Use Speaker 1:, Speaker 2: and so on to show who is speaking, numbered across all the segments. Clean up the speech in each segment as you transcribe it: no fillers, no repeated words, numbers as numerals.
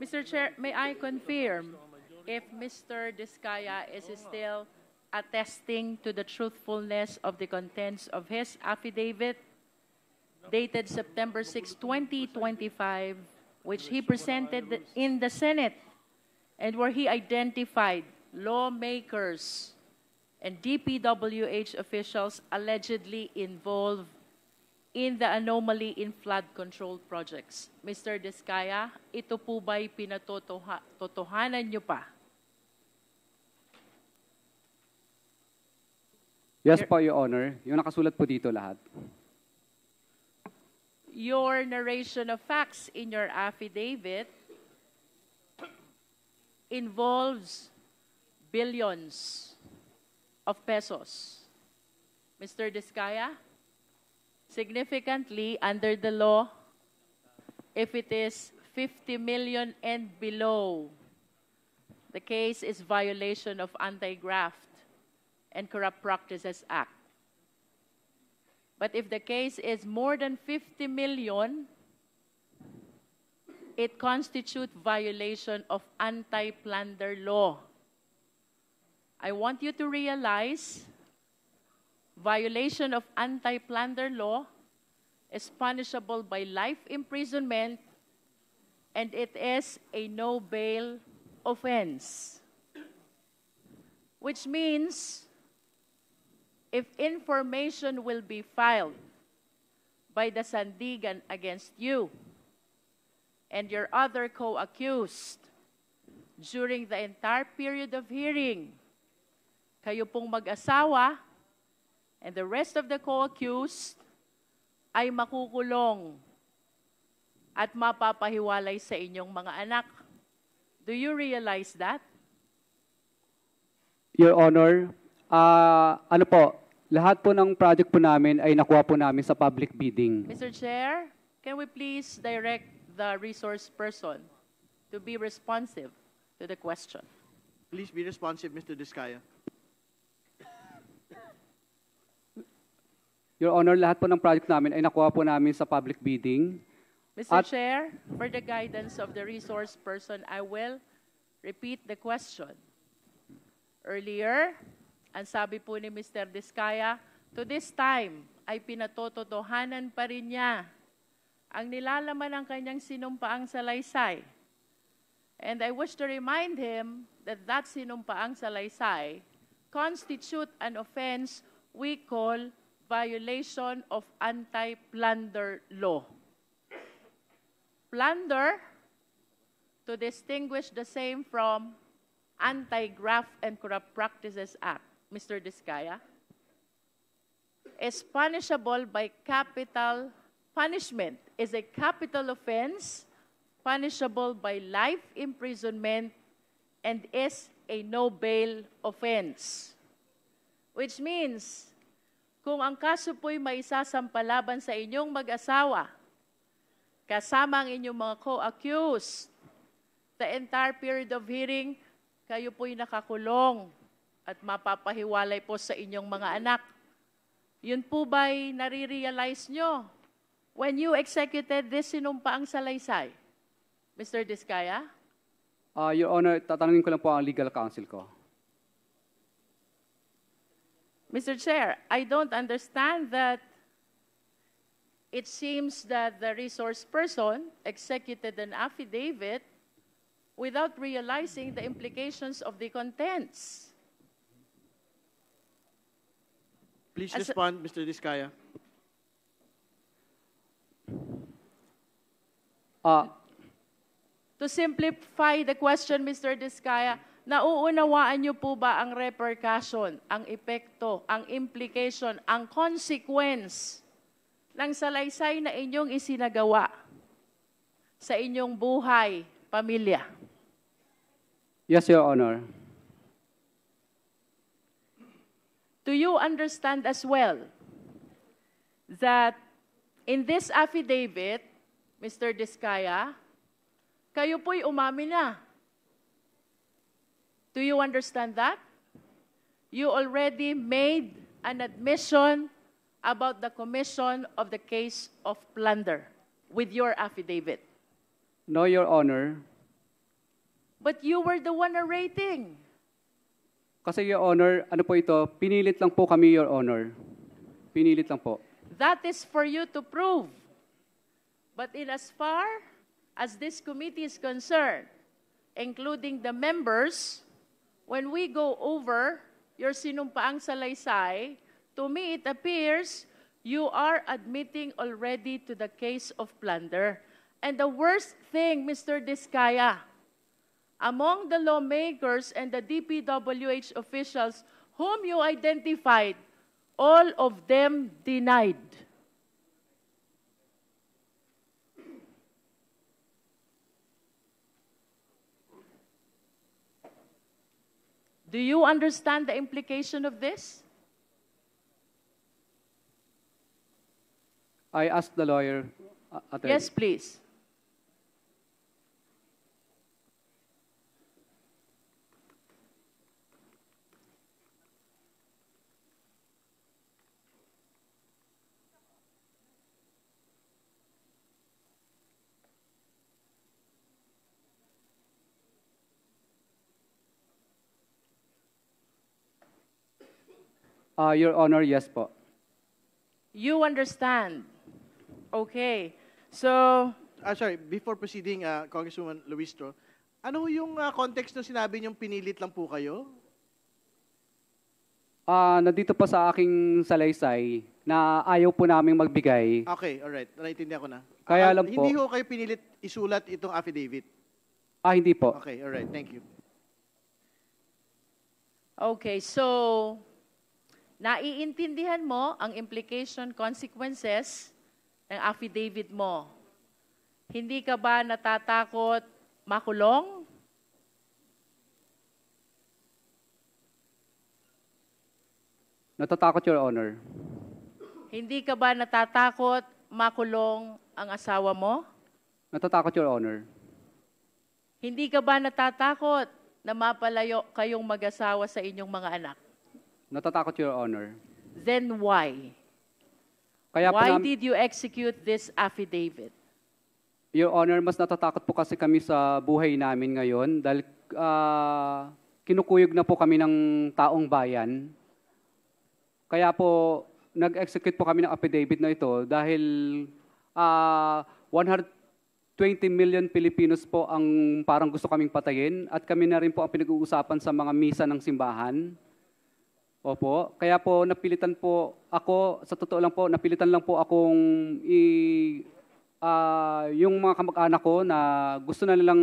Speaker 1: Mr. Chair, may I confirm if Mr. Diskaya is still attesting to the truthfulness of the contents of his affidavit dated September 6, 2025, which he presented in the Senate and where he identified lawmakers and DPWH officials allegedly involved in the anomaly in flood control projects. Mr. Diskaya, ito po ba'y pinatotohanan niyo pa?
Speaker 2: Yes po, Your Honor. Yung nakasulat po dito lahat.
Speaker 1: Your narration of facts in your affidavit involves billions of pesos. Mr. Diskaya, significantly, under the law, if it is 50 million and below, the case is violation of Anti-Graft and Corrupt Practices Act. But if the case is more than 50 million, it constitutes violation of anti-plunder law. I want you to realize violation of anti-plunder law is punishable by life imprisonment and it is a no-bail offense. Which means if information will be filed by the Sandigan against you and your other co-accused during the entire period of hearing, kayo pong mag-asawa and the rest of the co-accused ay makukulong at mapapahiwalay sa inyong mga anak. Do you realize that?
Speaker 2: Your Honor, ano po, lahat po ng project po namin ay nakuha po namin sa public bidding.
Speaker 1: Mr. Chair, can we please direct the resource person to be responsive to the question?
Speaker 3: Please be responsive, Mr. Diskaya.
Speaker 2: Your Honor, lahat po ng project namin ay nakuha po namin sa public bidding.
Speaker 1: Mr. Chair, for the guidance of the resource person, I will repeat the question. Earlier, ang sabi po ni Mr. Diskaya, to this time ay pinatototohanan pa rin niya ang nilalaman ng kanyang sinumpaang salaysay. And I wish to remind him that that sinumpaang salaysay constitute an offense we call violation of anti-plunder law. Plunder, to distinguish the same from Anti-Graft and Corrupt Practices Act, Mr. Diskaya, is punishable by capital punishment, is a capital offense, punishable by life imprisonment, and is a no-bail offense. Which means, kung ang kaso po'y may isasampalaban sa inyong mag-asawa, kasama ang inyong mga co-accused, the entire period of hearing, kayo po'y nakakulong at mapapahiwalay po sa inyong mga anak. Yun po ba'y nare-realize nyo when you executed this sinumpaang salaysay? Mr. Diskaya?
Speaker 2: Your Honor, tatanungin ko lang po ang legal counsel ko.
Speaker 1: Mr. Chair, I don't understand that it seems that the resource person executed an affidavit without realizing the implications of the contents.
Speaker 3: Please respond, Mr. Diskaya.
Speaker 1: To simplify the question, Mr. Diskaya, nauunawaan niyo po ba ang repercussion, ang epekto, ang implication, ang consequence ng salaysay na inyong isinagawa sa inyong buhay, pamilya?
Speaker 2: Yes, Your Honor.
Speaker 1: Do you understand as well that in this affidavit, Mr. Diskaya, kayo po'y umamin na? Do you understand that? You already made an admission about the commission of the case of plunder with your affidavit.
Speaker 2: No, Your Honor.
Speaker 1: But you were the one narrating.
Speaker 2: Kasi, Your Honor, ano po ito, pinilit lang po kami, Your Honor. Pinilit lang po.
Speaker 1: That is for you to prove. But in as far as this committee is concerned, including the members, when we go over your sinumpaang salaysay, to me it appears you are admitting already to the case of plunder. And the worst thing, Mr. Diskaya, among the lawmakers and the DPWH officials whom you identified, all of them denied. Do you understand the implication of this?
Speaker 2: I asked the lawyer, attorney.
Speaker 1: Yes, please.
Speaker 2: Your Honor, yes po.
Speaker 1: You understand. Okay. So,
Speaker 3: Sorry, before proceeding, Congresswoman Luistro, ano yung context na sinabi niyong pinilit lang po kayo?
Speaker 2: Nandito po sa aking salaysay na ayaw po naming magbigay.
Speaker 3: Okay, alright. Naintindihan ko na.
Speaker 2: Kaya lang po.
Speaker 3: Hindi ho kayo pinilit isulat itong affidavit?
Speaker 2: Hindi po.
Speaker 3: Okay, alright. Thank you.
Speaker 1: okay, so, naiintindihan mo ang implication consequences ng affidavit mo. Hindi ka ba natatakot makulong?
Speaker 2: Natatakot, Your Honor.
Speaker 1: Hindi ka ba natatakot makulong ang asawa mo?
Speaker 2: Natatakot, Your Honor.
Speaker 1: Hindi ka ba natatakot na mapalayo kayong mag-asawa sa inyong mga anak?
Speaker 2: Natatakot, Your Honor.
Speaker 1: Then why?
Speaker 2: Kaya po
Speaker 1: Why did you execute this affidavit?
Speaker 2: Your Honor, mas natatakot po kasi kami sa buhay namin ngayon dahil kinukuyog na po kami ng taong bayan. Kaya po, nag-execute po kami ng affidavit na ito dahil 120 million Filipinos po ang parang gusto kaming patayin at kami na rin po ang pinag-uusapan sa mga misa ng simbahan. Opo, kaya po napilitan po ako, sa totoo lang po, napilitan lang po akong yung mga kamag-anak ko na gusto na nilang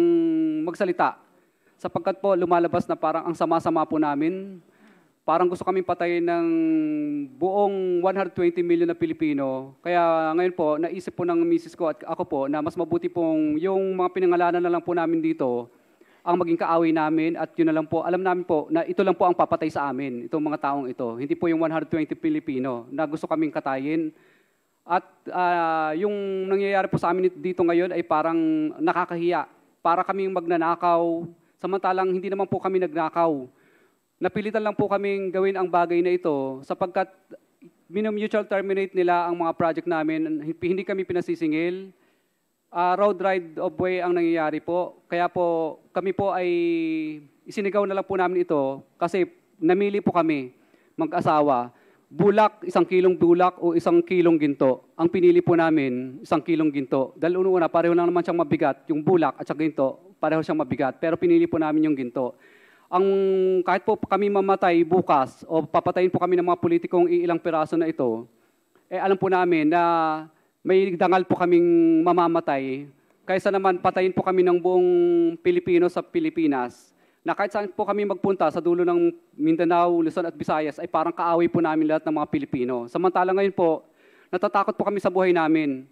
Speaker 2: magsalita. Sapagkat po lumalabas na parang ang sama-sama po namin. Parang gusto kaming patayin ng buong 120 million na Pilipino. Kaya ngayon po, naisip po ng misis ko at ako po na mas mabuti pong yung mga pinangalanan na lang po namin dito ang maging kaaway namin at yun na lang po, alam namin po na ito lang po ang papatay sa amin, itong mga taong ito. Hindi po yung 120 Pilipino na gusto kaming katayin. At yung nangyayari po sa amin dito ngayon ay parang nakakahiya. Para kaming magnanakaw, samantalang hindi naman po kami nagnakaw. Napilitan lang po kaming gawin ang bagay na ito sapagkat mutual terminate nila ang mga project namin. Hindi kami pinasisingil. Road ride of way ang nangyayari po. Kaya po kami po ay isinigaw na lang po namin ito kasi namili po kami mag-asawa. Bulak, 1 kilong bulak o 1 kilong ginto. Ang pinili po namin, 1 kilong ginto. Dahil una, pareho lang naman siyang mabigat. Yung bulak at saka ginto, pareho siyang mabigat. Pero pinili po namin yung ginto. Kahit po kami mamatay bukas o papatayin po kami ng mga politikong ilang piraso na ito, alam po namin na may dangal po kaming mamamatay. Kaysa naman patayin po kami ng buong Pilipino sa Pilipinas. Na kahit saan po kami magpunta sa dulo ng Mindanao, Luzon at Visayas ay parang kaaway po namin lahat ng mga Pilipino. Samantala ngayon po, natatakot po kami sa buhay namin.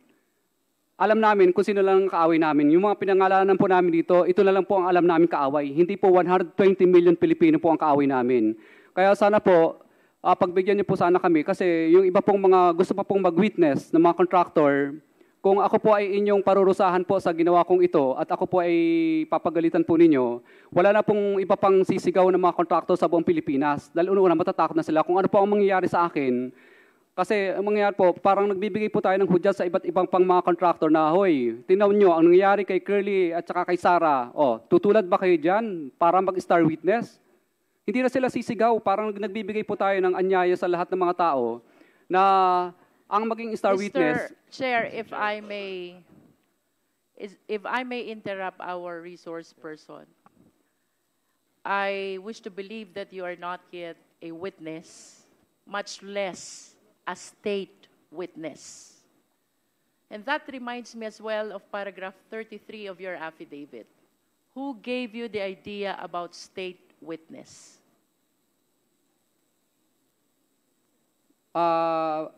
Speaker 2: Alam namin kung sino lang ang kaaway namin. Yung mga pinangalanan po namin dito, ito na lang po ang alam namin kaaway. Hindi po 120 million Pilipino po ang kaaway namin. Kaya sana po, pagbigyan niyo po sana kami kasi yung iba pong mga gusto pa pong mag-witness ng mga contractor, kung ako po ay inyong parurusahan po sa ginawa kong ito at ako po ay papagalitan po ninyo, wala na pong iba pang sisigaw ng mga contractor sa buong Pilipinas. Dahil una matatakot na sila kung ano po ang mangyayari sa akin Kasi ang mangyayari po, parang nagbibigay po tayo ng hudyat sa iba't ibang pang mga contractor na, hoy, tingnan nyo, ang nangyayari kay Curly at saka kay Sarah, tutulad ba kayo dyan para mag-star witness? Hindi na sila sisigaw, parang nagbibigay po tayo ng anyaya sa lahat ng mga tao na ang maging star witness.
Speaker 1: Mr. Chair, if I may interrupt our resource person, I wish to believe that you are not yet a witness, much less a state witness. And that reminds me as well of paragraph 33 of your affidavit. Who gave you the idea about state witness?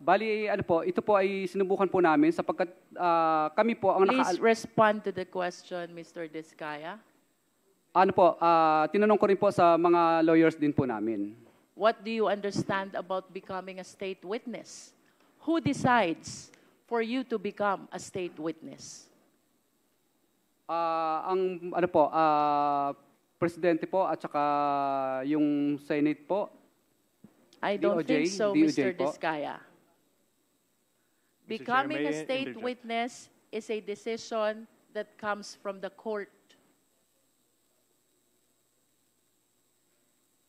Speaker 2: Bali, ito po ay sinubukan po namin sapagkat kami po ang
Speaker 1: Please respond to the question, Mr. Diskaya.
Speaker 2: Tinanong ko rin po sa mga lawyers din po namin.
Speaker 1: What do you understand about becoming a state witness? Who decides for you to become a state witness?
Speaker 2: Presidente po at saka yung Senate po.
Speaker 1: I don't
Speaker 2: DOJ,
Speaker 1: think so,
Speaker 2: DOJ
Speaker 1: Mr.
Speaker 2: po.
Speaker 1: Diskaya.
Speaker 4: Mr.
Speaker 1: Becoming
Speaker 4: Chair,
Speaker 1: a
Speaker 4: may I
Speaker 1: state
Speaker 4: interject?
Speaker 1: witness is a decision that comes from the court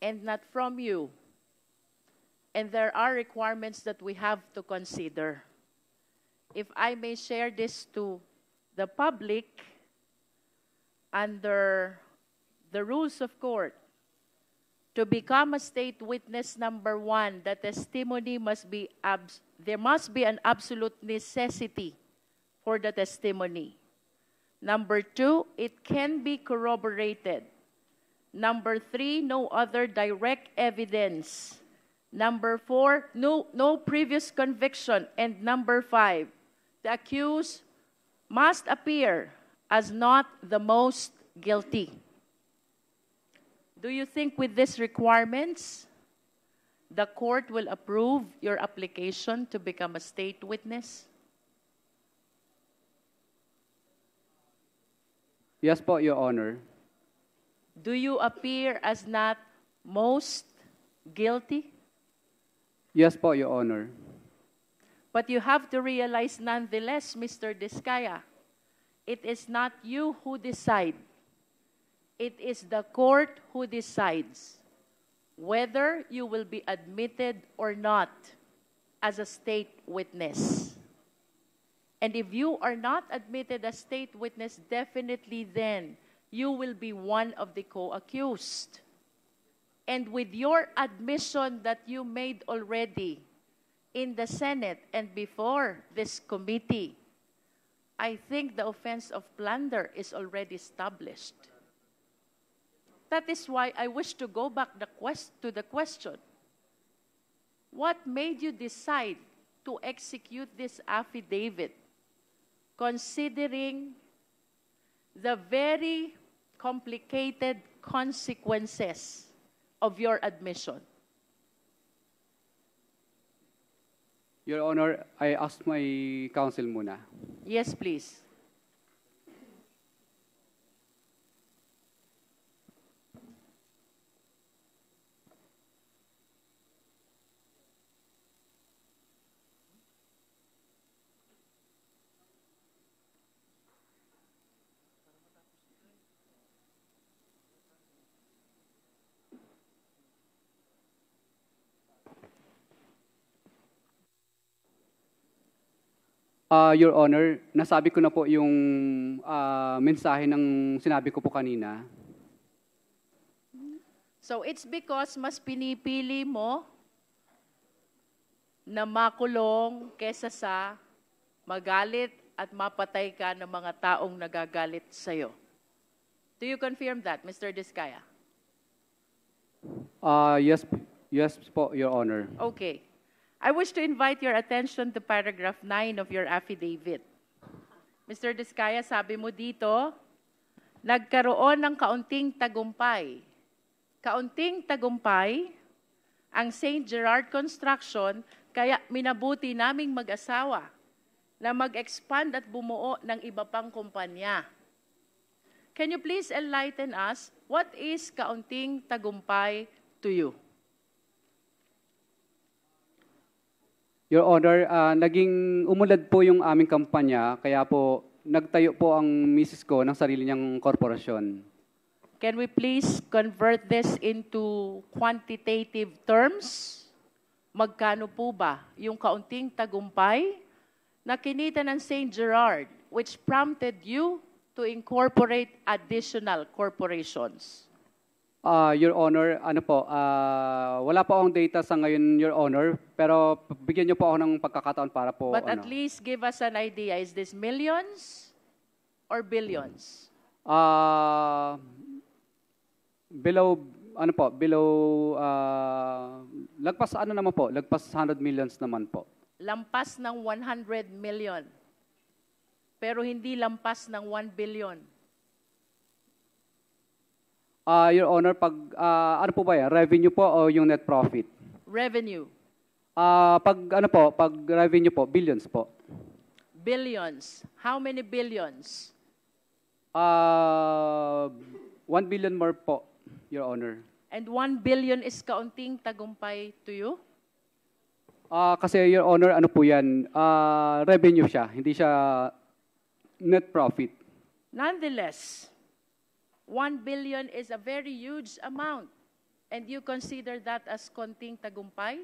Speaker 1: and not from you. And there are requirements that we have to consider. If I may share this to the public, under the rules of court, to become a state witness, number one, the testimony must be, there must be an absolute necessity for the testimony. Number two, it can be corroborated. Number three, no other direct evidence. Number four, no previous conviction. And number five, the accused must appear as not the most guilty. Do you think with these requirements, the court will approve your application to become a state witness?
Speaker 2: Yes po, Your Honor.
Speaker 1: Do you appear as not most guilty?
Speaker 2: Yes po, Your Honor.
Speaker 1: But you have to realize nonetheless, Mr. Diskaya, it is not you who decide. It is the court who decides whether you will be admitted or not as a state witness. And if you are not admitted as state witness, definitely then you will be one of the co-accused. And with your admission that you made already in the Senate and before this committee, I think the offense of plunder is already established. That is why I wish to go back to the question. What made you decide to execute this affidavit, considering the very complicated consequences of your admission?
Speaker 2: Your Honor, I ask my counsel muna.
Speaker 1: Yes, please.
Speaker 2: Your Honor, nasabi ko na po yung mensahe ng sinabi ko po kanina.
Speaker 1: So it's because mas pinipili mo na makulong kesa sa magalit at mapatay ka ng mga taong nagagalit sa'yo. Do you confirm that, Mr. Diskaya?
Speaker 2: Yes po, Your Honor.
Speaker 1: Okay. I wish to invite your attention to paragraph 9 of your affidavit. Mr. Diskaya, sabi mo dito, nagkaroon ng kaunting tagumpay. Kaunting tagumpay ang St. Gerard Construction, kaya minabuti naming mag-asawa na mag-expand at bumuo ng iba pang kumpanya. Can you please enlighten us, what is kaunting tagumpay to you?
Speaker 2: Your Honor, naging umunlad po yung aming kampanya, kaya po nagtayo po ang misis ko ng sarili niyang korporasyon.
Speaker 1: Can we please convert this into quantitative terms? Magkano po ba yung kaunting tagumpay na kinita ng St. Gerard which prompted you to incorporate additional corporations?
Speaker 2: Your Honor, wala po akong data sa ngayon, Your Honor, pero bigyan niyo po ako ng pagkakataon para po,
Speaker 1: But at least give us an idea. Is this millions or billions?
Speaker 2: Lagpas lagpas 100 millions naman po.
Speaker 1: Lampas ng 100 million. Pero hindi lampas ng 1 billion.
Speaker 2: Your Honor, ano po ba yan? Revenue po o yung net profit?
Speaker 1: Revenue.
Speaker 2: Pag revenue po, billions po.
Speaker 1: Billions. How many billions?
Speaker 2: 1 billion more po, Your Honor.
Speaker 1: And 1 billion is kaunting tagumpay to you?
Speaker 2: Kasi, Your Honor, ano po yan? Revenue siya, hindi siya net profit.
Speaker 1: Nonetheless, 1 billion is a very huge amount. And you consider that as konting tagumpay?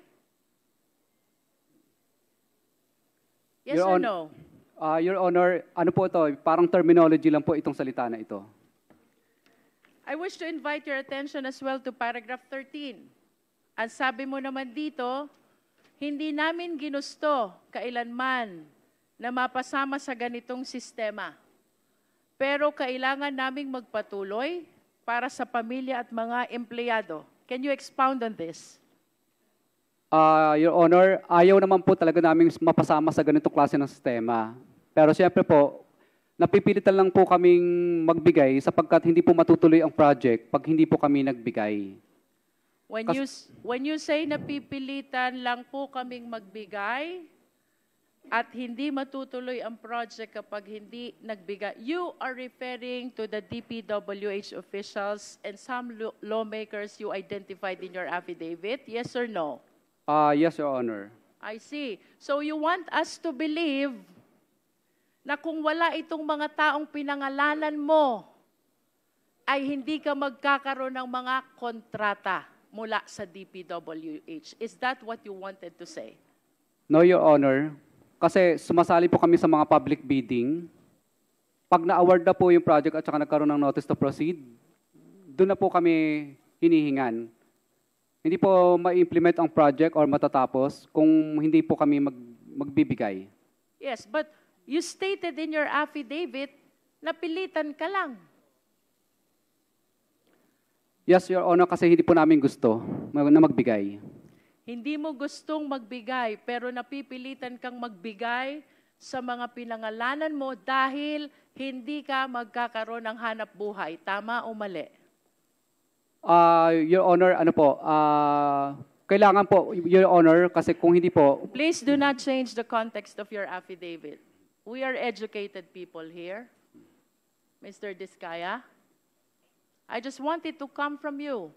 Speaker 1: Yes or no?
Speaker 2: Your Honor, ano po ito? Parang terminology lang po itong salita na ito.
Speaker 1: I wish to invite your attention as well to paragraph 13. Ang sabi mo naman dito, hindi namin ginusto kailanman na mapasama sa ganitong sistema. Pero kailangan naming magpatuloy para sa pamilya at mga empleyado. Can you expound on this?
Speaker 2: Your Honor, ayaw naman po talaga namin mapasama sa ganitong klase ng sistema. Pero siyempre po, napipilitan lang po kaming magbigay sapagkat hindi po matutuloy ang project pag hindi po kami nagbigay.
Speaker 1: When you say napipilitan lang po kaming magbigay at hindi matutuloy ang project kapag hindi nagbigay, you are referring to the DPWH officials and some lawmakers you identified in your affidavit, yes or no?
Speaker 2: Yes, Your Honor.
Speaker 1: I see. So you want us to believe na kung wala itong mga taong pinangalanan mo, ay hindi ka magkakaroon ng mga kontrata mula sa DPWH. Is that what you wanted to say?
Speaker 2: No, Your Honor. Kasi sumasali po kami sa mga public bidding. Pag na-award na po yung project at saka nagkaroon ng notice to proceed, doon na po kami hinihingan. Hindi po ma-implement ang project or matatapos kung hindi po kami magbibigay.
Speaker 1: Yes, but you stated in your affidavit na pilitan ka lang.
Speaker 2: Yes, Your Honor, kasi hindi po namin gusto na magbigay.
Speaker 1: Hindi mo gustong magbigay, pero napipilitan kang magbigay sa mga pinangalanan mo dahil hindi ka magkakaroon ng hanap buhay. Tama o mali?
Speaker 2: Your Honor, kailangan po, Your Honor, kasi kung hindi po,
Speaker 1: Please do not change the context of your affidavit. We are educated people here. Mr. Diskaya, I just want it to come from you.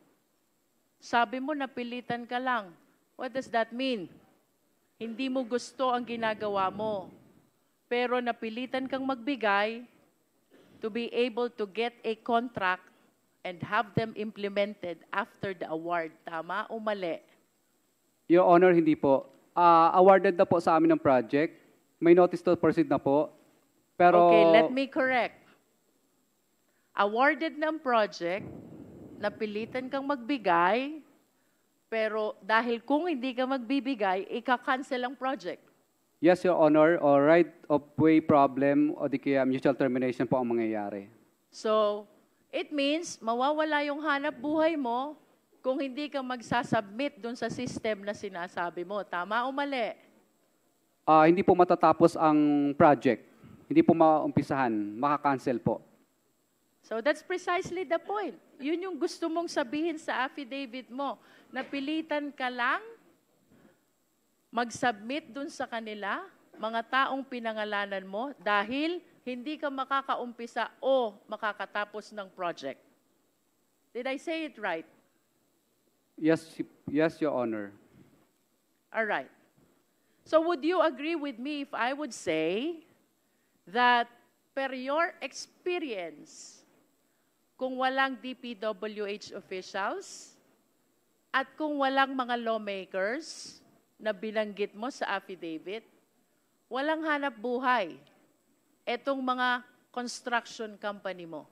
Speaker 1: Sabi mo, napilitan ka lang. What does that mean? Hindi mo gusto ang ginagawa mo, pero napilitan kang magbigay to be able to get a contract and have them implemented after the award. Tama o mali?
Speaker 2: Your Honor, hindi po. Awarded na po sa amin ng project. May notice to proceed na po. Pero,
Speaker 1: Okay, let me correct. Awarded ng project, napilitan kang magbigay, pero dahil kung hindi ka magbibigay, ika-cancel ang project.
Speaker 2: yes, Your Honor, or right of way problem o di kaya mutual termination po ang mangyayari.
Speaker 1: So, it means mawawala yung hanap buhay mo kung hindi ka magsasubmit dun sa system na sinasabi mo. Tama o mali?
Speaker 2: Hindi po matatapos ang project. Hindi po maumpisahan. Maka-cancel po.
Speaker 1: So that's precisely the point. Yun yung gusto mong sabihin sa affidavit mo. Napilitan ka lang mag-submit dun sa kanila, mga taong pinangalanan mo, dahil hindi ka makakaumpisa o makakatapos ng project. Did I say it right?
Speaker 2: Yes, Your Honor.
Speaker 1: All right. So would you agree with me if I would say that per your experience, kung walang DPWH officials at kung walang mga lawmakers na binanggit mo sa affidavit, walang hanap buhay etong mga construction company mo?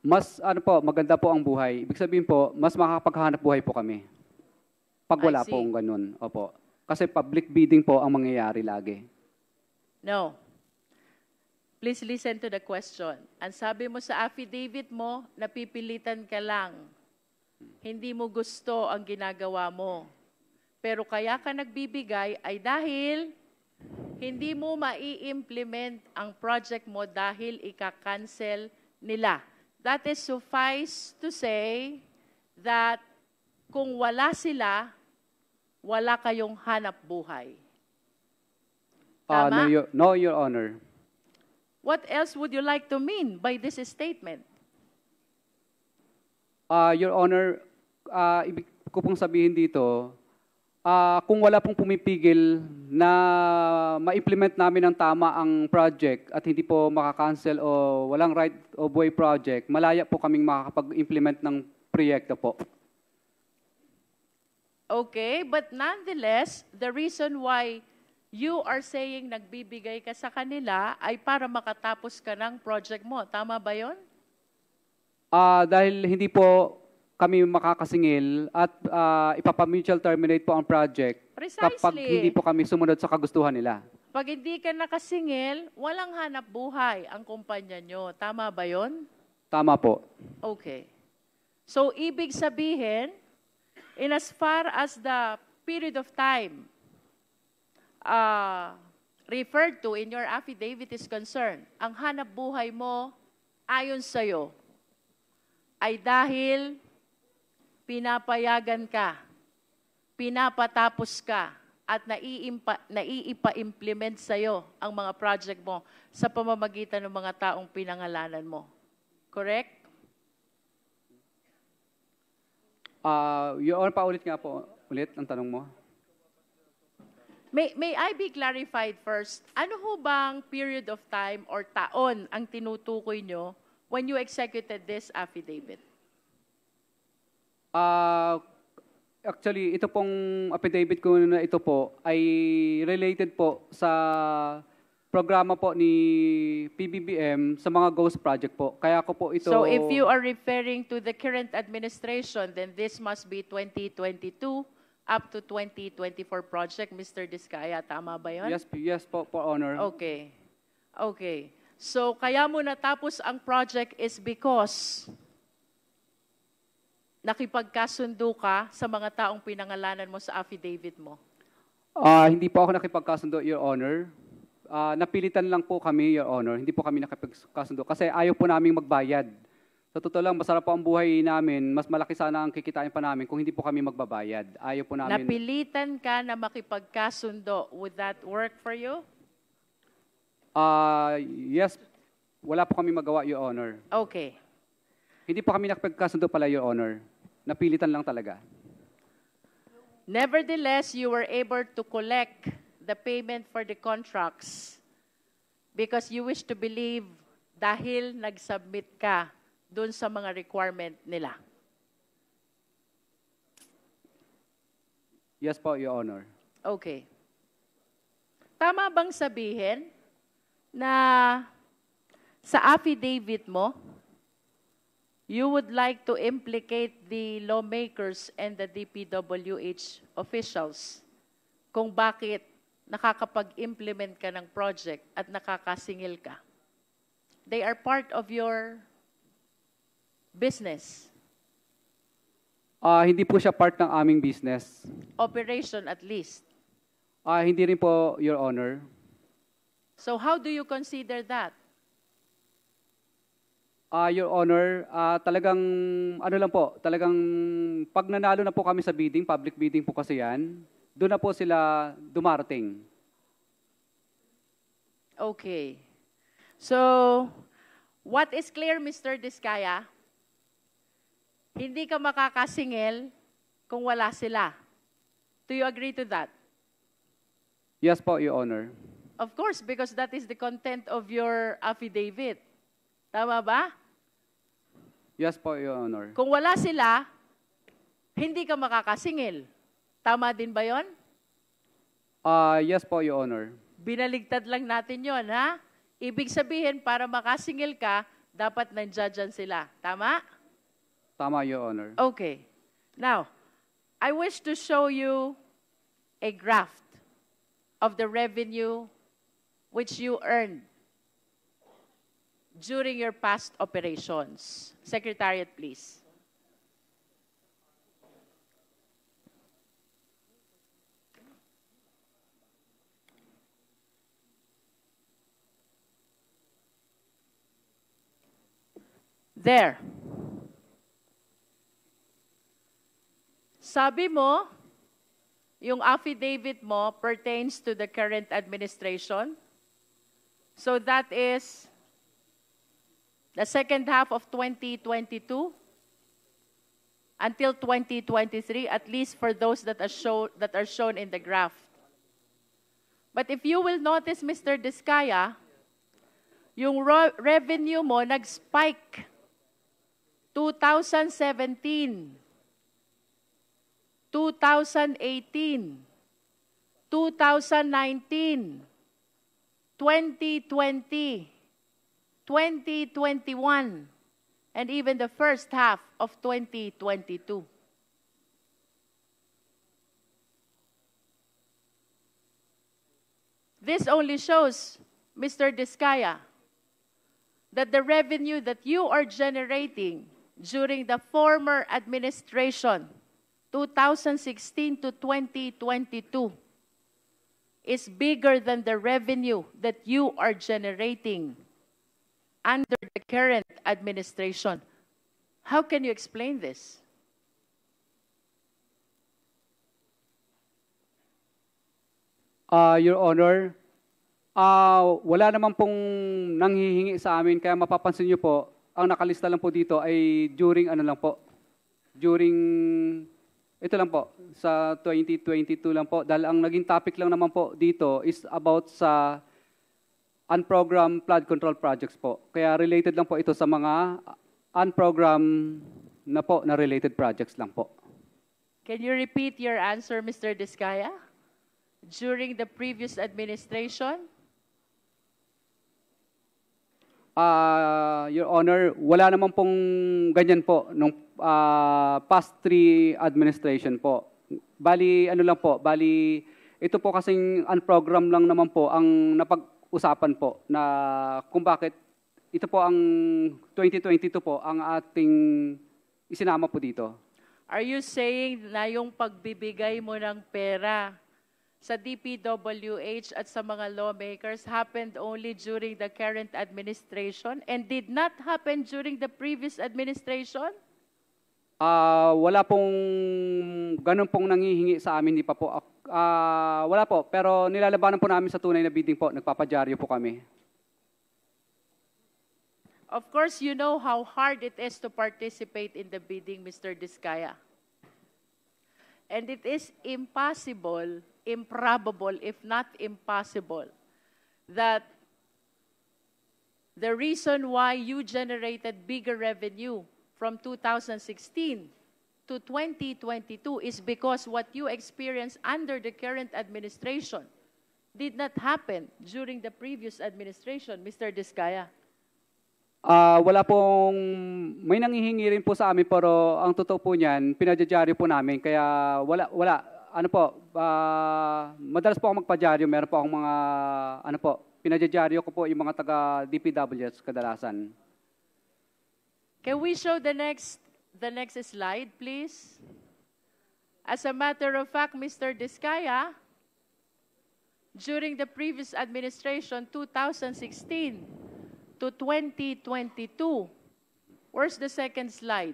Speaker 2: Mas maganda po ang buhay. Ibig sabihin po, mas makakapaghanap buhay po kami. Pag
Speaker 1: I
Speaker 2: wala
Speaker 1: see.
Speaker 2: pong ganun. Opo. Kasi public bidding po ang mangyayari lagi.
Speaker 1: No. Please listen to the question. Ang sabi mo sa affidavit mo, napipilitan ka lang. Hindi mo gusto ang ginagawa mo. Pero kaya ka nagbibigay ay dahil hindi mo mai-implement ang project mo dahil ika-cancel nila. That is suffice to say that kung wala sila, wala kayong hanap buhay. Tama?
Speaker 2: No, Your Honor.
Speaker 1: What else would you like to mean by this statement?
Speaker 2: Your Honor, ibig ko pong sabihin dito, kung wala pong pumipigil na ma-implement namin ng tama ang project at hindi po makakancel o walang right of way project, malaya po kaming makakapag-implement ng proyekto po.
Speaker 1: Okay, but nonetheless, the reason why you are saying nagbibigay ka sa kanila ay para makatapos ka ng project mo. Tama ba yon?
Speaker 2: Dahil hindi po kami makakasingil at ipapamutual terminate po ang project kapag
Speaker 1: Precisely.
Speaker 2: hindi po kami sumunod sa kagustuhan nila.
Speaker 1: Pag hindi ka nakasingil, walang hanap buhay ang kumpanya nyo. Tama ba yon?
Speaker 2: Tama po.
Speaker 1: Okay. So, ibig sabihin, in as far as the period of time referred to in your affidavit is concerned, ang hanap buhay mo ayon sa'yo ay dahil pinapayagan ka, pinapatapos ka, at naiipa-implement sa'yo ang mga project mo sa pamamagitan ng mga taong pinangalanan mo. Correct?
Speaker 2: Your Honor, paulit nga po ulit ang tanong mo.
Speaker 1: May I be clarified first? Ano ho bang period of time or taon ang tinutukoy nyo when you executed this affidavit?
Speaker 2: Actually, ito pong affidavit ko na ito po ay related po sa programa po ni PBBM sa mga ghost project po. Kaya ko po ito...
Speaker 1: So if you are referring to the current administration, then this must be 2022 up to 2024 project, Mr. Diskaya. Tama ba yun?
Speaker 2: Yes po, Honor.
Speaker 1: Okay. Okay. So kaya mo natapos ang project is because nakipagkasundo ka sa mga taong pinangalanan mo sa affidavit mo?
Speaker 2: Hindi po ako nakipagkasundo, Your Honor. Napilitan lang po kami, Your Honor. Hindi po kami nakipagkasundo kasi ayaw po namin magbayad. Sa totoo lang, masarap po ang buhay namin. Mas malaki sana ang kikitain pa namin kung hindi po kami magbabayad. Ayaw po namin.
Speaker 1: Napilitan ka na makipagkasundo. Would that work for you?
Speaker 2: Yes. Wala po kami magawa, Your Honor.
Speaker 1: Okay.
Speaker 2: Hindi po kami nakipagkasundo pala, Your Honor. Napilitan lang talaga.
Speaker 1: Nevertheless, you were able to collect the payment for the contracts because you wish to believe dahil nag-submit ka dun sa mga requirement nila.
Speaker 2: Yes po, Your Honor.
Speaker 1: Okay. Tama bang sabihin na sa affidavit mo, you would like to implicate the lawmakers and the DPWH officials kung bakit nakakapag-implement ka ng project at nakakasingil ka? They are part of your business.
Speaker 2: Hindi po siya part ng aming business.
Speaker 1: Operation at least.
Speaker 2: Hindi rin po, Your Honor.
Speaker 1: So how do you consider that?
Speaker 2: Your Honor, talagang ano lang po, talagang pag nanalo na po kami sa bidding, public bidding po kasi yan, doon na po sila dumarating.
Speaker 1: Okay. So, what is clear, Mr. Diskaya? Hindi ka makakasingil kung wala sila. Do you agree to that?
Speaker 2: Yes po, Your Honor.
Speaker 1: Of course, because that is the content of your affidavit. Tama ba?
Speaker 2: Yes po, Your Honor.
Speaker 1: Kung wala sila, hindi ka makakasingil. Tama din ba yon?
Speaker 2: Yes po, Your Honor.
Speaker 1: Binaligtad lang natin yon, ha? Ibig sabihin, para makasingil ka, dapat nandiyan sila. Tama?
Speaker 2: Tama, Your Honor.
Speaker 1: Okay. Now, I wish to show you a graph of the revenue which you earned during your past operations. Secretariat, please. There. Sabi mo, yung affidavit mo pertains to the current administration. So that is the second half of 2022 until 2023, at least for those that are shown in the graph. But if you will notice, Mr. Diskaya, yung revenue mo nag-spike 2017, 2018, 2019, 2020, 2021, and even the first half of 2022. This only shows, Mr. Diskaya, that the revenue that you are generating during the former administration, 2016 to 2022, is bigger than the revenue that you are generating under the current administration. How can you explain this?
Speaker 2: Your Honor, wala naman pong nanghihingi sa amin, kaya mapapansin niyo po, ang nakalista lang po dito ay during ano lang po, during, ito lang po, sa 2022 lang po, dahil ang naging topic lang naman po dito is about sa unprogrammed flood control projects po. Kaya related lang po ito sa mga unprogrammed na po, na related projects lang po.
Speaker 1: Can you repeat your answer, Mr. Diskaya? During the previous administration?
Speaker 2: Your Honor, wala naman pong ganyan po nung past 3 administration po. Bali, ano lang po, bali, ito po kasing unprogram lang naman po ang napag-usapan po na kung bakit ito po ang 2022 po ang ating isinama po dito.
Speaker 1: Are you saying na yung pagbibigay mo ng pera sa DPWH at sa mga lawmakers happened only during the current administration and did not happen during the previous administration?
Speaker 2: Wala pong ganun pong nangihingi sa amin, di pa po. Wala po, pero nilalabanan po namin sa tunay na bidding po. Nagpapadyaryo po kami.
Speaker 1: Of course, you know how hard it is to participate in the bidding, Mr. Diskaya. And it is impossible, improbable, if not impossible, that the reason why you generated bigger revenue from 2016 to 2022 is because what you experienced under the current administration did not happen during the previous administration, Mr. Diskaya.
Speaker 2: Wala pong, may nangihingi rin po sa amin, pero ang totoo po niyan, pinadyaryo po namin, kaya wala, ano po, madalas po ako magpadyaryo, meron po akong mga, ano po, pinadyaryo ko po yung mga taga-DPWH kadalasan.
Speaker 1: Can we show the next slide, please? As a matter of fact, Mr. Diskaya, during the previous administration, 2016 to 2022, where's the second slide?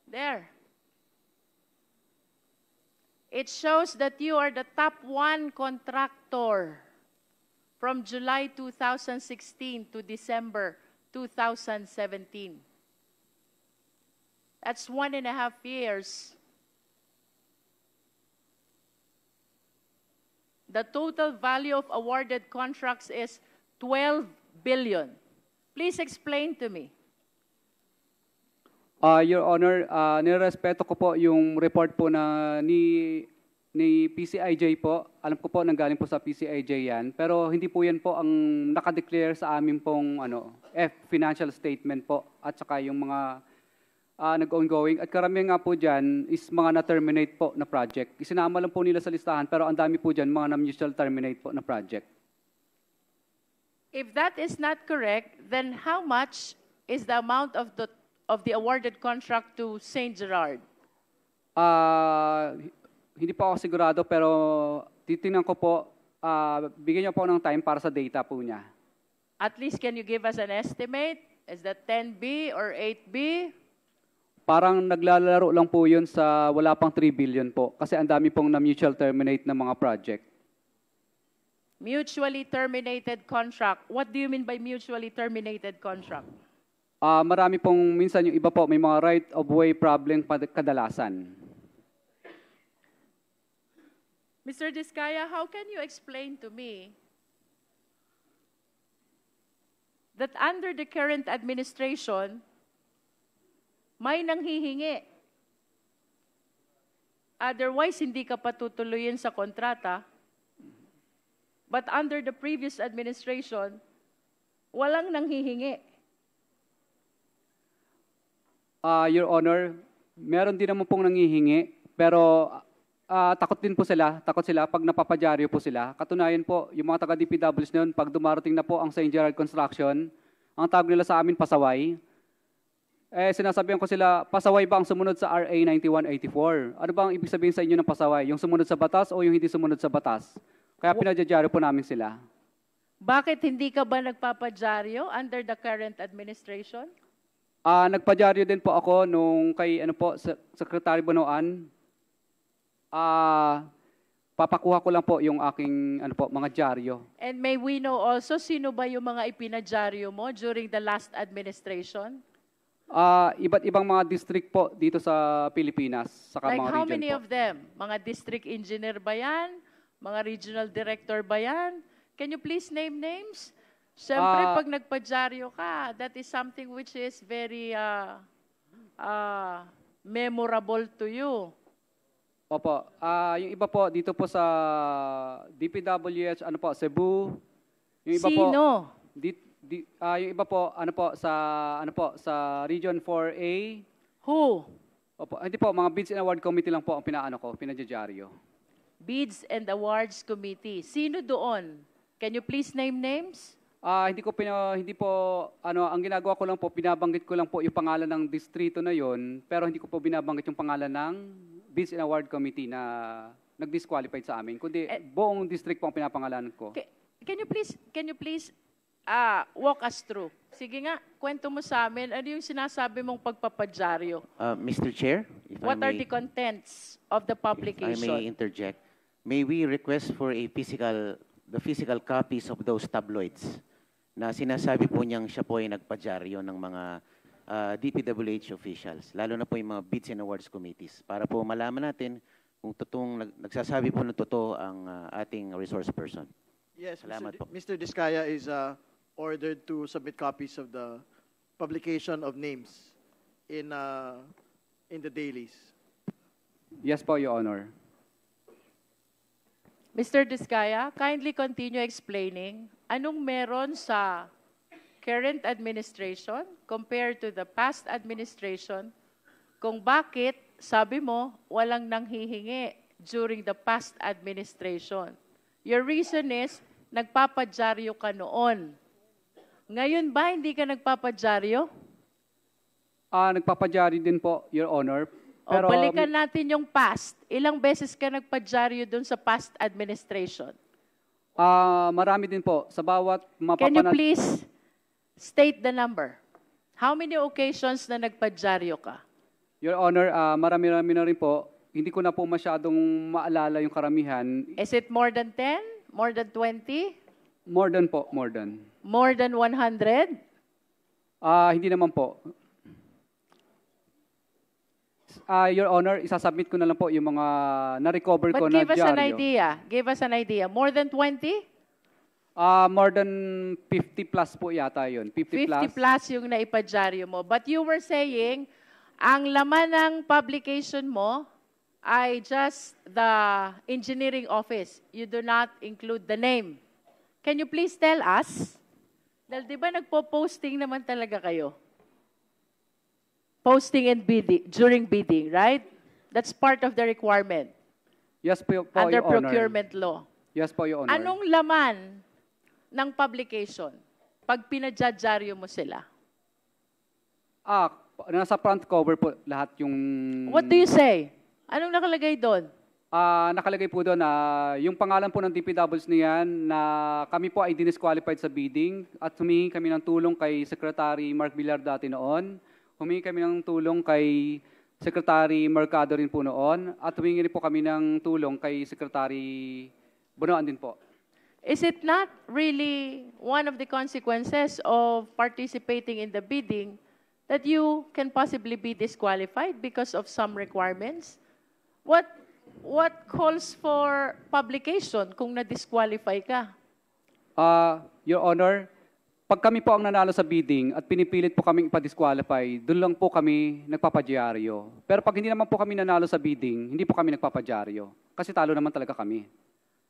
Speaker 1: There. It shows that you are the top 1 contractor from July 2016 to December 2017. That's 1.5 years. The total value of awarded contracts is 12 billion. Please explain to me.
Speaker 2: Your Honor, nirespeto ko po yung report po na ni PCIJ po. Alam ko po nanggaling po sa PCIJ yan. Pero hindi po yan po ang nakadeclare sa amin pong financial statement po at saka yung mga nag-ongoing. At karamihan nga po dyan is mga na-terminate po na project. Isinama lang po nila sa listahan pero ang dami po dyan mga na-mutual terminate po na project.
Speaker 1: If that is not correct, then how much is the amount of the awarded contract to St. Gerard?
Speaker 2: Hindi po ako sigurado pero titingnan ko po, bigyan niyo po ng time para sa data po niya.
Speaker 1: At least can you give us an estimate? Is that 10B or 8B?
Speaker 2: Parang naglalaro lang po yun sa wala pang 3 billion po kasi ang dami pong na-mutual terminate na mga project.
Speaker 1: Mutually terminated contract. What do you mean by mutually terminated contract?
Speaker 2: Marami pong minsan yung iba po may mga right of way problem kadalasan.
Speaker 1: Mr. Diskaya, how can you explain to me that under the current administration, may nanghihingi? Otherwise, hindi ka patutuloyin sa kontrata. But under the previous administration, walang nanghihingi.
Speaker 2: Your Honor, meron din naman pong nanghihingi, pero takot sila pag napapadyaryo po sila. Katunayan po, yung mga taga-DPWs na yun, pag dumarating na po ang St. Gerard Construction, ang tawag nila sa amin, pasaway. Sinasabihan ko sila, pasaway ba ang sumunod sa RA 9184? Ano ba ang ibig sabihin sa inyo ng pasaway? Yung sumunod sa batas o yung hindi sumunod sa batas? Kaya pinadyaryo po namin sila.
Speaker 1: Bakit hindi ka ba nagpapadyaryo under the current administration?
Speaker 2: Nagpadyaryo din po ako nung kay Secretary Bonoan. Papakuha ko lang po yung aking mga dyaryo.
Speaker 1: And may we know also sino ba yung mga ipinadyaryo mo during the last administration?
Speaker 2: Iba't ibang mga district po dito sa Pilipinas, saka
Speaker 1: Like
Speaker 2: mga
Speaker 1: how
Speaker 2: region
Speaker 1: many
Speaker 2: po.
Speaker 1: of them? Mga district engineer ba yan? Mga regional director ba yan? Can you please name names? Siyempre, pag nagpadyaryo ka, that is something which is very memorable to you.
Speaker 2: Opo. Yung iba po dito po sa DPWH, Cebu. Yung iba
Speaker 1: Sino?
Speaker 2: yung iba po sa Region 4A.
Speaker 1: Who?
Speaker 2: Opo, hindi po, mga bids and award committee lang po ang pinadyaryo.
Speaker 1: Bids and Awards Committee. Sino doon? Can you please name names?
Speaker 2: Hindi po ang ginagawa ko lang po, binabanggit ko lang po yung pangalan ng distrito na yon, pero hindi ko po binabanggit yung pangalan ng Bids and Award Committee na nag-disqualified sa amin, kundi buong district po ang pinapangalanan ko.
Speaker 1: Can you please walk us through? Sige nga, kwento mo sa amin, ano yung sinasabi mong pagpapadyaryo?
Speaker 5: Mr. Chair, if
Speaker 1: What
Speaker 5: I
Speaker 1: are the contents of the
Speaker 5: if I
Speaker 1: publication?
Speaker 5: may interject, may we request for the physical copies of those tabloids na sinasabi po niyang siya po ay nagpadyaryo ng mga DPWH officials, lalo na po yung mga Bids and Awards Committees, para po malaman natin kung totoong nagsasabi po ng totoo ang ating resource person.
Speaker 3: Yes,
Speaker 5: Salamat po.
Speaker 3: Mr. Diskaya is ordered to submit copies of the publication of names in the dailies.
Speaker 2: Yes po, Your Honor.
Speaker 1: Mr. Diskaya, kindly continue explaining anong meron sa current administration compared to the past administration kung bakit, sabi mo, walang nanghihingi during the past administration. Your reason is, nagpapadyaryo ka noon. Ngayon ba, hindi ka nagpapadyaryo?
Speaker 2: Nagpapadyaryo din po, Your Honor.
Speaker 1: O balikan natin yung past. Ilang beses ka nagpadyaryo dun sa past administration?
Speaker 2: Marami din po. Sa bawat
Speaker 1: Can you please state the number? How many occasions na nagpadyaryo ka?
Speaker 2: Your Honor, marami-rami na rin po. Hindi ko na po masyadong maalala yung karamihan.
Speaker 1: Is it more than 10? More than 20?
Speaker 2: More than po, more than.
Speaker 1: More than 100?
Speaker 2: Hindi naman po. Your Honor, isasubmit ko na lang po yung mga na-recover ko
Speaker 1: But
Speaker 2: na
Speaker 1: give us an
Speaker 2: dyaryo.
Speaker 1: idea. Give us an idea. More than 20?
Speaker 2: More than 50 plus po yata yun. 50
Speaker 1: 50 plus yung naipadyaryo mo. But you were saying, ang laman ng publication mo ay just the engineering office. You do not include the name. Can you please tell us? Dahil di ba nagpo-posting naman talaga kayo? Posting and bidding, during bidding, right? That's part of the requirement
Speaker 2: Yes po,
Speaker 1: under
Speaker 2: Your Honor.
Speaker 1: procurement law.
Speaker 2: Yes po, Your Honor.
Speaker 1: Anong laman ng publication pag pinadyaryo mo sila?
Speaker 2: Nasa front cover po lahat yung...
Speaker 1: What do you say? Anong nakalagay doon?
Speaker 2: Nakalagay po doon na yung pangalan po ng DPWs niyan na kami po ay disqualified sa bidding at humingi kami ng tulong kay Secretary Mark Villar dati noon. Humingi kami ng tulong kay Secretary Mercado rin po noon at humingi rin po kami ng tulong kay Secretary Bonoan din po.
Speaker 1: Is it not really one of the consequences of participating in the bidding that you can possibly be disqualified because of some requirements? What calls for publication kung na-disqualify ka?
Speaker 2: Your Honor, pag kami po ang nanalo sa bidding at pinipilit po kaming ipa-disqualify, doon lang po kami nagpapadyaryo. Pero pag hindi naman po kami nanalo sa bidding, hindi po kami nagpapadyaryo. Kasi talo naman talaga kami.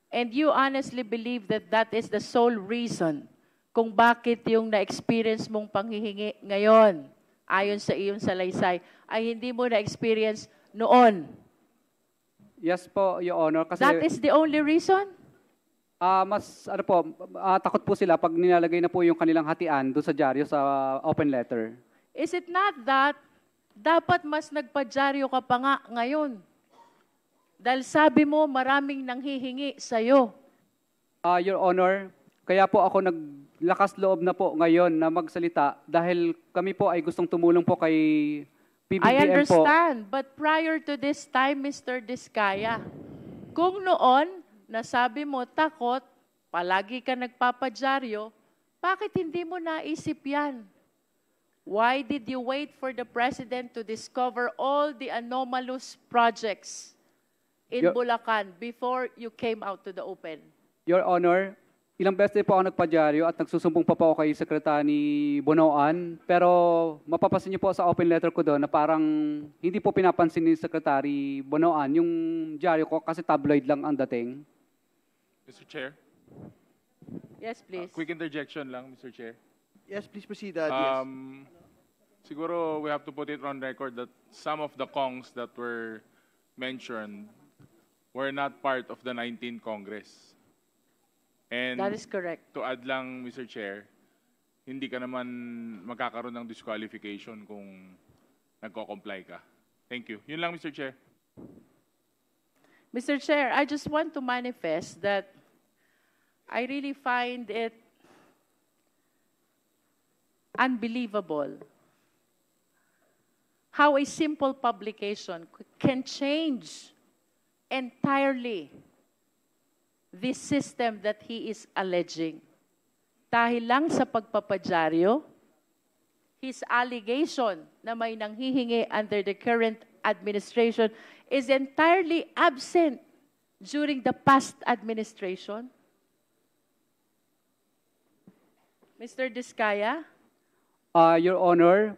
Speaker 1: And you honestly believe that that is the sole reason kung bakit yung na-experience mong panghihingi ngayon, ayon sa iyong salaysay, ay hindi mo na-experience noon?
Speaker 2: Yes po, Your Honor. Kasi
Speaker 1: That is the only reason?
Speaker 2: takot po sila pag nilalagay na po yung kanilang hatian doon sa dyaryo sa open letter.
Speaker 1: Is it not that dapat mas nagpadyaryo ka pa nga ngayon? Dahil sabi mo maraming nanghihingi sa'yo.
Speaker 2: Your Honor, kaya po ako naglakas loob na po ngayon na magsalita dahil kami po ay gustong tumulong po kay PBBM po.
Speaker 1: I understand, but prior to this time, Mr. Diskaya, kung noon, nasabi mo takot, palagi ka nagpapadyaryo, bakit hindi mo naisip yan? Why did you wait for the President to discover all the anomalous projects in Bulacan before you came out to the open?
Speaker 2: Your Honor, ilang beses po ako nagpadyaryo at nagsusumbong pa po ako kay Secretary Bonoan, pero mapapasin niyo po sa open letter ko doon na parang hindi po pinapansin ni Secretary Bonoan yung dyaryo ko kasi tabloid lang ang dating.
Speaker 4: Mr. Chair,
Speaker 1: Yes, please.
Speaker 4: quick interjection lang, Mr. Chair.
Speaker 3: Yes, please proceed, yes.
Speaker 4: Siguro we have to put it on record that some of the Kongs that were mentioned were not part of the 19th Congress. And
Speaker 1: That is correct.
Speaker 4: to add lang, Mr. Chair, hindi ka naman magkakaroon ng disqualification kung nagko-comply ka. Thank you. Yun lang, Mr. Chair.
Speaker 1: Mr. Chair, I just want to manifest that I really find it unbelievable how a simple publication can change entirely this system that he is alleging. Dahil lang sa pagpapadyaryo, his allegation na may nanghihingi under the current administration is entirely absent during the past administration. Mr. Diskaya?
Speaker 2: Your Honor,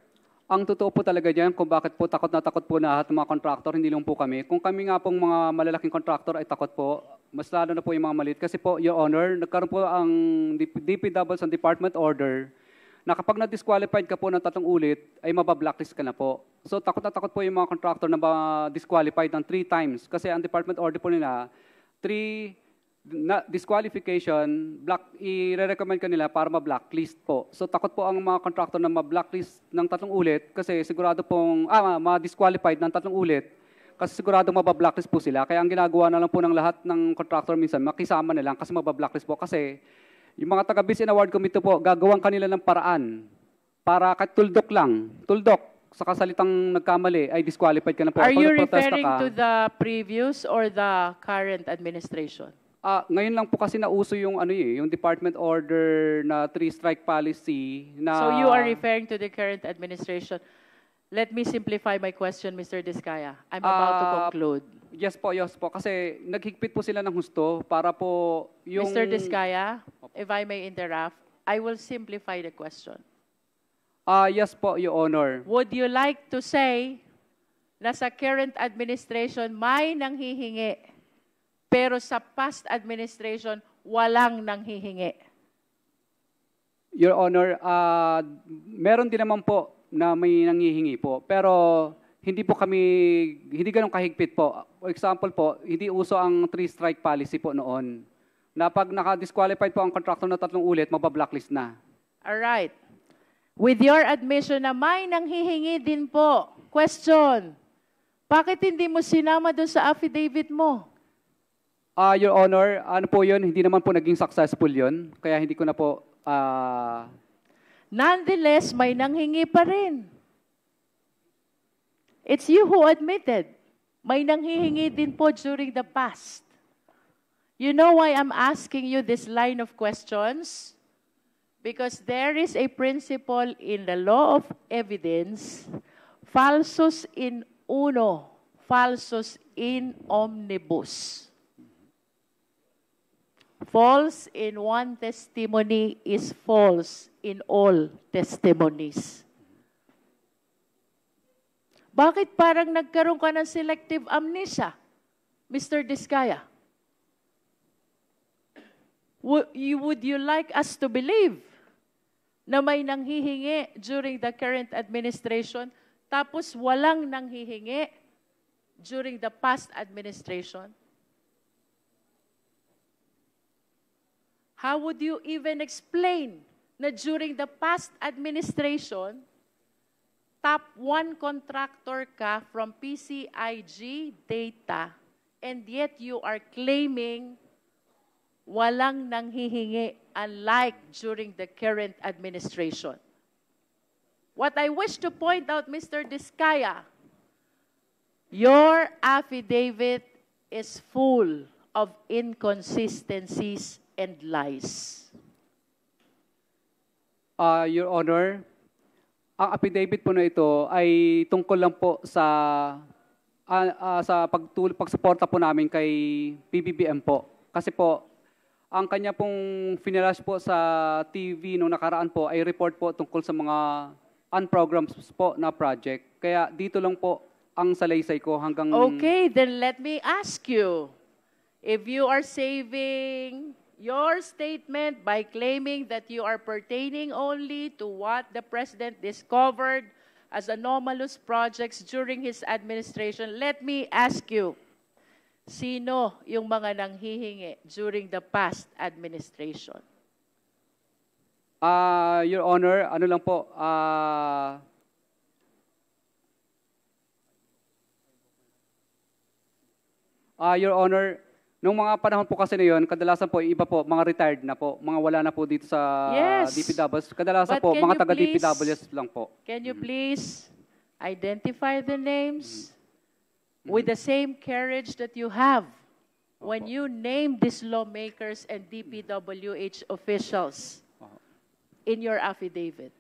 Speaker 2: ang totoo po talaga dyan kung bakit po takot na takot po lahat ng mga contractor, hindi lang po kami. Kung kami nga pong mga malalaking contractor ay takot po, mas lalo na po yung mga maliit. Kasi po, Your Honor, nagkaroon po ang DPWs ang department order na kapag na-disqualified ka po ng 3 ulit, ay mabablacklist ka na po. So takot na takot po yung mga contractor na disqualified ng 3 times. Kasi ang department order po nila, 3 disqualification, i-recommend ka nila para ma-blacklist po. So takot po ang mga contractor na ma-blacklist ng 3 ulit kasi sigurado pong, ma-disqualified ng 3 ulit kasi sigurado mabablacklist po sila. Kaya ang ginagawa na lang po ng lahat ng contractor minsan, makisama na lang kasi mabablacklist po. Kasi yung mga taga-Biz and Award Committee po, gagawang kanila ng paraan para kahit tuldok sa kasalitang nagkamali ay disqualified ka na po.
Speaker 1: Are
Speaker 2: Kung
Speaker 1: you
Speaker 2: nagprotesta
Speaker 1: referring
Speaker 2: ka,
Speaker 1: to the previous or the current administration?
Speaker 2: Ngayon lang po kasi nauso yung yung department order na 3-strike policy na
Speaker 1: So you are referring to the current administration. Let me simplify my question, Mr. Diskaya. I'm about to conclude.
Speaker 2: Yes po. Kasi naghigpit po sila ng husto para po yung...
Speaker 1: Mr. Diskaya, if I may interrupt, I will simplify the question.
Speaker 2: Yes po, Your Honor.
Speaker 1: Would you like to say na sa current administration may nanghihingi, pero sa past administration walang nanghihingi?
Speaker 2: Your Honor, meron din naman po na may nanghihingi po. Pero hindi ganun kahigpit po. For example po, hindi uso ang 3-strike policy po noon. Na pag naka-disqualified po ang contractor na 3 ulit, mabablacklist na.
Speaker 1: Alright. With your admission na may nanghihingi din po, question, bakit hindi mo sinama doon sa affidavit mo?
Speaker 2: Your Honor, ano po yun? Hindi naman po naging successful yun. Kaya hindi ko na po...
Speaker 1: Nonetheless, may nanghingi pa rin. It's you who admitted. May nanghihingi din po during the past. You know why I'm asking you this line of questions? Because there is a principle in the law of evidence, falsus in uno, falsus in omnibus. False in one testimony is false in all testimonies. Bakit parang nagkaroon ka ng selective amnesia, Mr. Diskaya? Would you like us to believe na may nanghihingi during the current administration tapos walang nanghihingi during the past administration? How would you even explain na during the past administration, top 1 contractor ka from PCIG data, and yet you are claiming walang nanghihingi unlike during the current administration? What I wish to point out, Mr. Diskaya, your affidavit is full of inconsistencies and lies.
Speaker 2: Your Honor, ang affidavit po na ito ay tungkol lang po sa pagsuporta po namin kay PBBM po. Kasi po, ang kanya pong finalash po sa TV nung nakaraan po ay report po tungkol sa mga unprogrammed po na project. Kaya dito lang po ang salaysay ko hanggang...
Speaker 1: Okay, then let me ask you, if you are saving your statement by claiming that you are pertaining only to what the President discovered as anomalous projects during his administration, let me ask you, sino yung mga nanghihingi during the past administration?
Speaker 2: Your Honor, ano lang po, Your Honor, nung mga panahon po kasi na yun, kadalasan po, iba po, mga retired na po, mga wala na po dito sa
Speaker 1: Yes.
Speaker 2: DPWs. Kadalasan
Speaker 1: But
Speaker 2: po,
Speaker 1: can
Speaker 2: mga
Speaker 1: you
Speaker 2: taga-DPWs lang po.
Speaker 1: Can you please identify the names with the same courage that you have when you name these lawmakers and DPWH officials in your affidavit?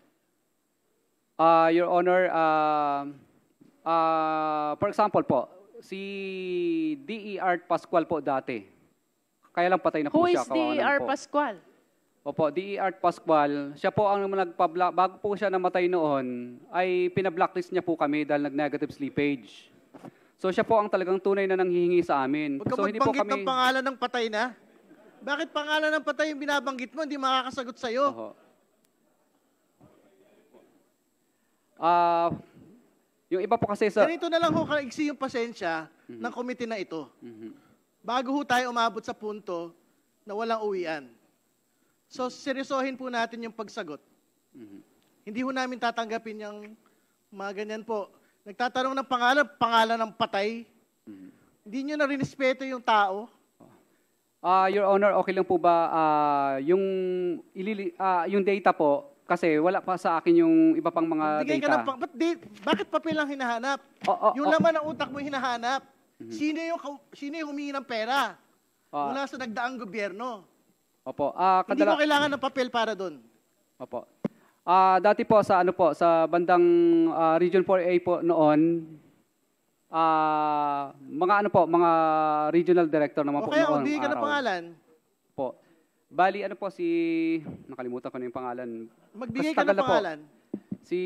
Speaker 2: Your Honor, for example po, si D.E. Art Pascual po dati. Kaya lang patay na po
Speaker 1: Who
Speaker 2: siya.
Speaker 1: is D.E.R. Pascual?
Speaker 2: Opo, D.E. Art Pascual. Siya po ang bago po siya namatay noon, ay pinablacklist niya po kami dahil nag-negative slippage. So siya po ang talagang tunay na nanghihingi sa amin.
Speaker 3: Huwag ka
Speaker 2: So hindi po
Speaker 3: magbanggit
Speaker 2: kami...
Speaker 3: ng pangalan ng patay na. Bakit pangalan ng patay yung binabanggit mo? Hindi makakasagot sa'yo.
Speaker 2: Oho. Yung iba po kasi sa...
Speaker 3: Ganito na lang ho kaigsi yung pasensya ng komite na ito. Bago ho tayo umabot sa punto na walang uwian. So, seryosohin po natin yung pagsagot. Hindi ho namin tatanggapin yung mga ganyan po. Nagtatanong ng pangalan ng patay. Hindi nyo na rinespeto yung tao.
Speaker 2: Your Honor, okay lang po ba yung data po, kasi wala pa sa akin yung iba pang mga
Speaker 3: Bigay
Speaker 2: data.
Speaker 3: ka bakit papel lang hinahanap? Yung laman ng utak mo hinahanap. Sino yung humingi ng pera? mula sa nagdaang gobyerno.
Speaker 2: Opo.
Speaker 3: Hindi mo kailangan ng papel para doon.
Speaker 2: Opo. Dati po sa ano po sa bandang Region 4A po noon, mga ano po, mga regional director naman po
Speaker 3: Okay,
Speaker 2: noon.
Speaker 3: magbigay ka ng pangalan.
Speaker 2: Po. Bali ano po si nakalimutan ko na yung pangalan.
Speaker 3: Magbigay
Speaker 2: Mas
Speaker 3: ka
Speaker 2: tagal
Speaker 3: ng
Speaker 2: na po.
Speaker 3: pangalan.
Speaker 2: Si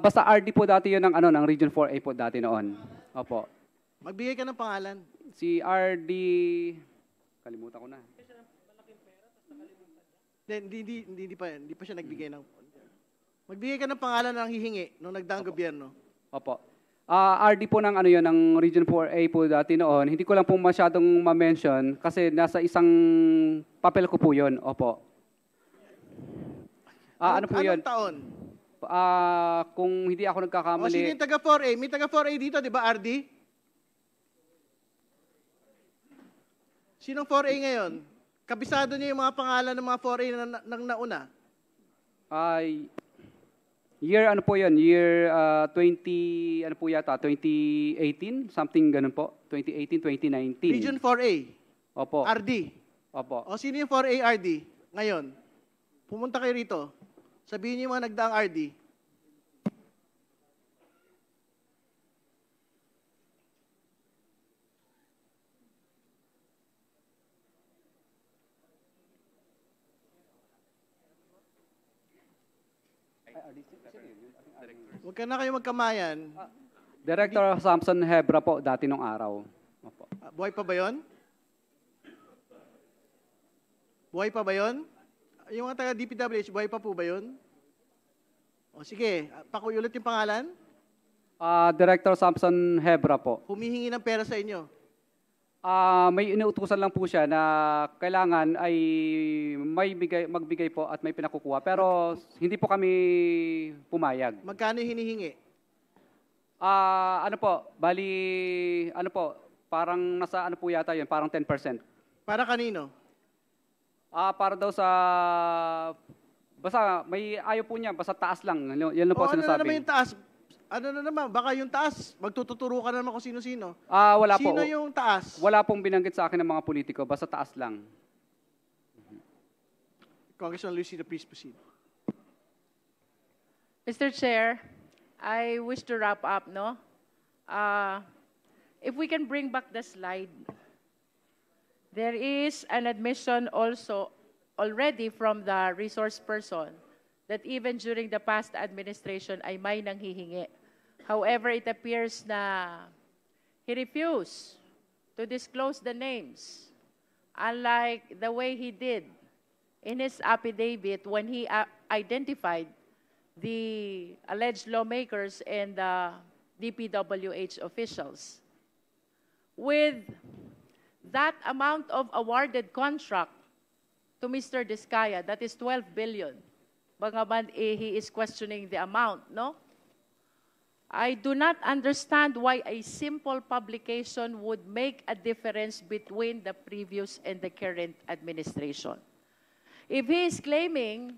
Speaker 2: basta RD po dati 'yun ng ano ng Region 4A po dati noon. Opo.
Speaker 3: Magbigay ka ng pangalan.
Speaker 2: Si RD kalimutan ko na.
Speaker 3: Hindi pa siya nagbigay ng... Magbigay ka ng pangalan ng hihingi nung nagdaang gobyerno.
Speaker 2: Opo. RD po ng ano 'yon ng Region 4A po dati noon. Hindi ko lang po masyadong ma-mention kasi nasa isang papel ko po 'yon. Opo. Ano po 'yon?
Speaker 3: Anong taon?
Speaker 2: Kung hindi ako
Speaker 3: O sino
Speaker 2: nagkakamali,
Speaker 3: yung taga 4A? May taga 4A dito, di ba, RD? Sinong 4A ngayon? Kabisado niyo yung mga pangalan ng mga 4A na nauna?
Speaker 2: year ano po 'yon? Year 20 ano po yata 2018, something ganun po. 2018, 2019.
Speaker 3: Region 4A,
Speaker 2: Opo.
Speaker 3: RD.
Speaker 2: Opo.
Speaker 3: O sino yung 4A RD ngayon? Pumunta kayo rito. Sabihin niyo yung mga nagdaang RD. Huwag ka na kayo magkamayan.
Speaker 2: Director Samson Hebra po dati nung araw. Opo.
Speaker 3: Buhay pa ba yun? Buhay pa ba yun? Yung mga taga DPWH, buhay pa po ba yun? O sige, pakiulit yung pangalan.
Speaker 2: Director Samson Hebra po.
Speaker 3: Humihingi ng pera sa inyo.
Speaker 2: May inuutusan lang po siya na kailangan ay magbigay po at may pinakukuha. Pero hindi po kami pumayag.
Speaker 3: Magkano yung hinihingi?
Speaker 2: Ano po, bali, ano po, parang nasa ano po yata yun, parang 10%.
Speaker 3: Para kanino?
Speaker 2: Para daw sa, basta may ayaw po niya, basta taas lang. Yan lang po
Speaker 3: Ano na naman
Speaker 2: sinasabi.
Speaker 3: yung taas? Ano na naman? Baka yung taas, magtututuro ka na naman kung sino-sino.
Speaker 2: Wala po.
Speaker 3: Sino yung taas?
Speaker 2: Wala pong binanggit sa akin ng mga politiko, basta taas lang.
Speaker 3: Congressman Lucia, please proceed.
Speaker 1: Mr. Chair, I wish to wrap up, no? If we can bring back the slide. There is an admission also already from the resource person that even during the past administration ay may nanghihingi. However, it appears na he refused to disclose the names, unlike the way he did in his affidavit when he identified the alleged lawmakers and the DPWH officials. With that amount of awarded contract to Mr. Diskaya, that is 12 billion. Bagaman he is questioning the amount, no? I do not understand why a simple publication would make a difference between the previous and the current administration. If he is claiming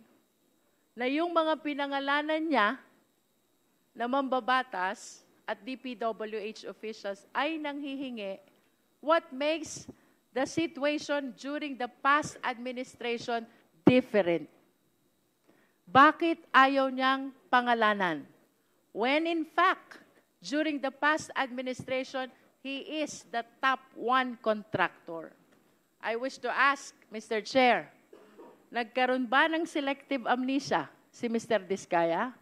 Speaker 1: na yung mga pinangalanan niya na mambabatas at DPWH officials ay nanghihingi, what makes the situation during the past administration different? Bakit ayaw niyang pangalanan? When in fact, during the past administration, he is the top one contractor. I wish to ask, Mr. Chair, nagkaroon ba ng selective amnesia si Mr. Diskaya?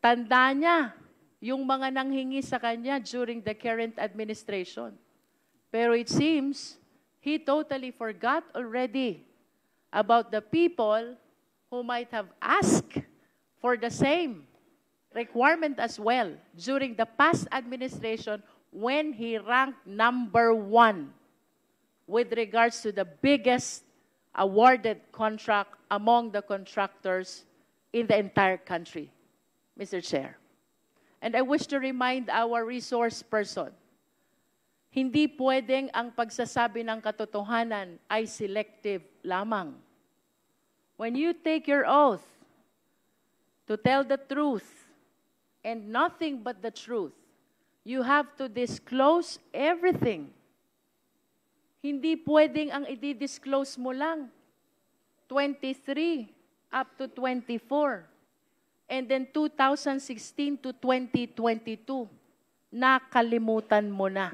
Speaker 1: Tanda niya yung mga nanghingi sa kanya during the current administration. Pero it seems he totally forgot already about the people who might have asked for the same requirement as well during the past administration when he ranked number 1 with regards to the biggest awarded contract among the contractors in the entire country, Mr. Chair. And I wish to remind our resource person, hindi pwedeng ang pagsasabi ng katotohanan ay selective lamang. When you take your oath to tell the truth, and nothing but the truth. You have to disclose everything. Hindi pwedeng ang i-disclose mo lang 23 up to 24. And then 2016 to 2022, nakalimutan mo na.